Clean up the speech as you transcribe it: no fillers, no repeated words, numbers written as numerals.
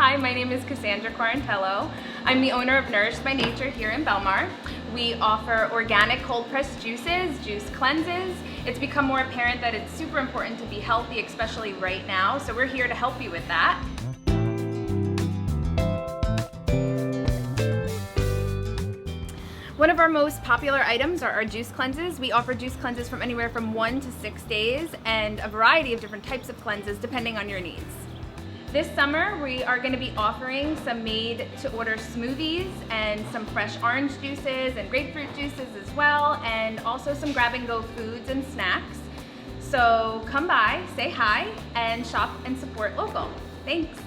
Hi, my name is Cassandra Quarantello. I'm the owner of Nourished by Nature here in Belmar. We offer organic cold pressed juices, juice cleanses. It's become more apparent that it's super important to be healthy, especially right now, so we're here to help you with that. One of our most popular items are our juice cleanses. We offer juice cleanses from anywhere from 1 to 6 days and a variety of different types of cleanses depending on your needs. This summer, we are going to be offering some made-to-order smoothies and some fresh orange juices and grapefruit juices as well, and also some grab-and-go foods and snacks. So come by, say hi, and shop and support local. Thanks.